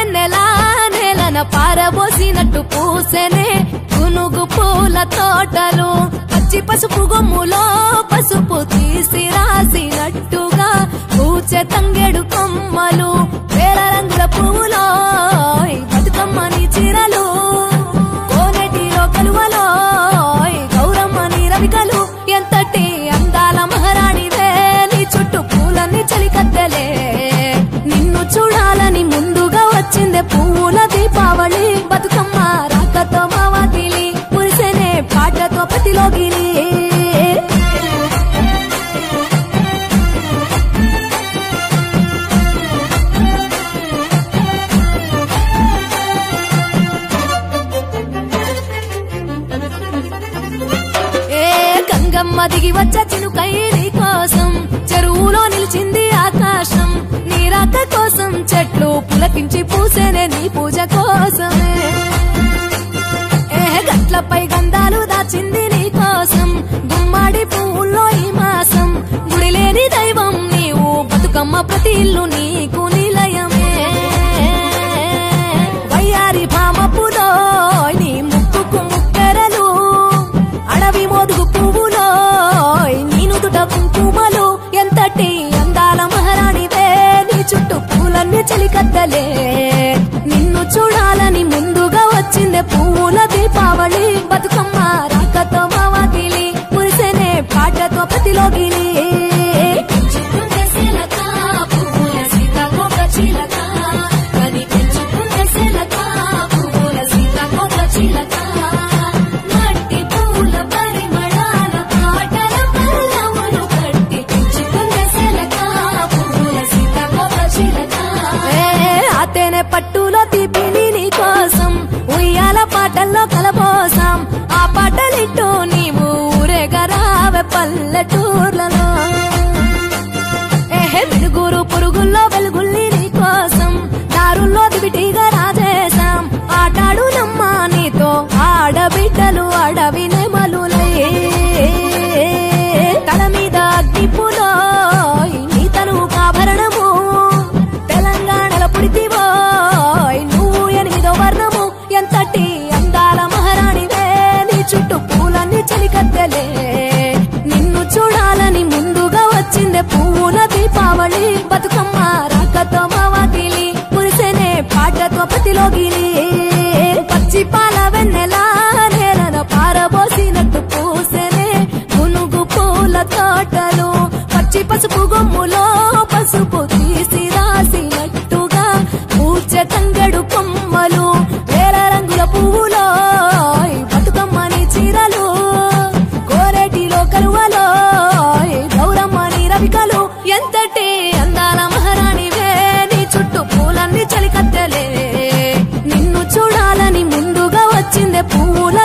వెన్నెలా నేలన పారబోసినట్టు పూసెనే గునుగు పూల తోటలు పచ్చి పసుపు గొమ్ములో పసుపు తీసి రాసినట్టుగా పూచె తంగెడు కొమ్మలు వేల రంగుల పువ్వులో బతుకమ్మని చీరలు కోనేటిలో కలువలో గౌరమ్మని రవికలు ఎంతటి అందాల మహారాణివే నీ చుట్టూ పూలన్నీ చలికత్తెలే నిన్ను చూడాలని ముందుగా వచ్చిందే పువ్వుల దీపావళి బతుకమ్మ రాకతో మావాకిలి మురిసెనే పాటతో పతిలోగిలి గంగమ్మ దిగి వచ్చ చినుకై నీ కోసం చెరువులో నిలిచింది ఆకాశం నీ రాక కోసం చెట్లు పులకించి పూసేనే నీ పూజ కోసమే గట్లపై గంధాలు దాచింది నీ కోసం గుమ్మాడి పువ్వుల్లో ఈ మాసం గుడిలేని దైవం నీవు బతుకమ్మ ప్రతి ఇల్లు నీకు నిలయమే వయ్యారి భామపులో నీ ముక్కుకు ముక్కెరలు అడవి మోదుగు పువ్వులో నీనుదుట కుంకుమలు ఎంతటి అందాల మహారాణివే నీ చుట్టూ పూలన్నీ చలికత్తలే నిన్ను చూడాలని ముందుగా వచ్చిందే పువ్వుల దీపావళి బతుకమ్మ రాకతో మావాకిలి మురిసెనే పాటతో పతిలోగిలి పట్టులో తీపిని నీ కోసం ఉయ్యాల పాటల్లో కలబోసాం ఆ పాటలిట్టు నీవు ఊరేగరావే పల్లెటూర్లలో వెలుగురు పురుగుల్లో వెలుగుల్ని నీ కోసం దారుల్లో దివిటిగా రాజేశాం ఆటాడు నమ్మా నీతో ఆడబిడ్డలు అడవి నెమలులే తల మీద అగ్నిపులో నీ తను ఆభరణము తెలంగాణలో పుడితివో నువ్వు 8వ వర్ణము ఎంతటి అందాల మహారాణివే నీ చుట్టూ పూలన్నీ చలికత్తెలే నిన్ను చూడాలని ముందుగా వచ్చిందే పువ్వుల దీపావళి బతుకమ్మ రాకతో మావాకిలి మురిసెనే పాటతో పతిలోగిలి పచ్చి పాల వెన్నెలా నేలన పారబోసినట్టు పూసెనే గునుగు పూల తోటలు పచ్చి పసుపు గొమ్ములో పసుపు తీసి రాసినట్టుగా పూచె తంగెడు కొమ్మలు వేల రంగుల పువ్వులో బతుకమ్మని చీరలు కోరేటిలో కలువలో గౌరమ్మని రవికలు ఎంతటి అందాల మహారాణివే నీ చుట్టూ పూలన్నీ చలికత్తెలే నిన్ను చూడాలని ముందుగా వచ్చిందే పువ్వుల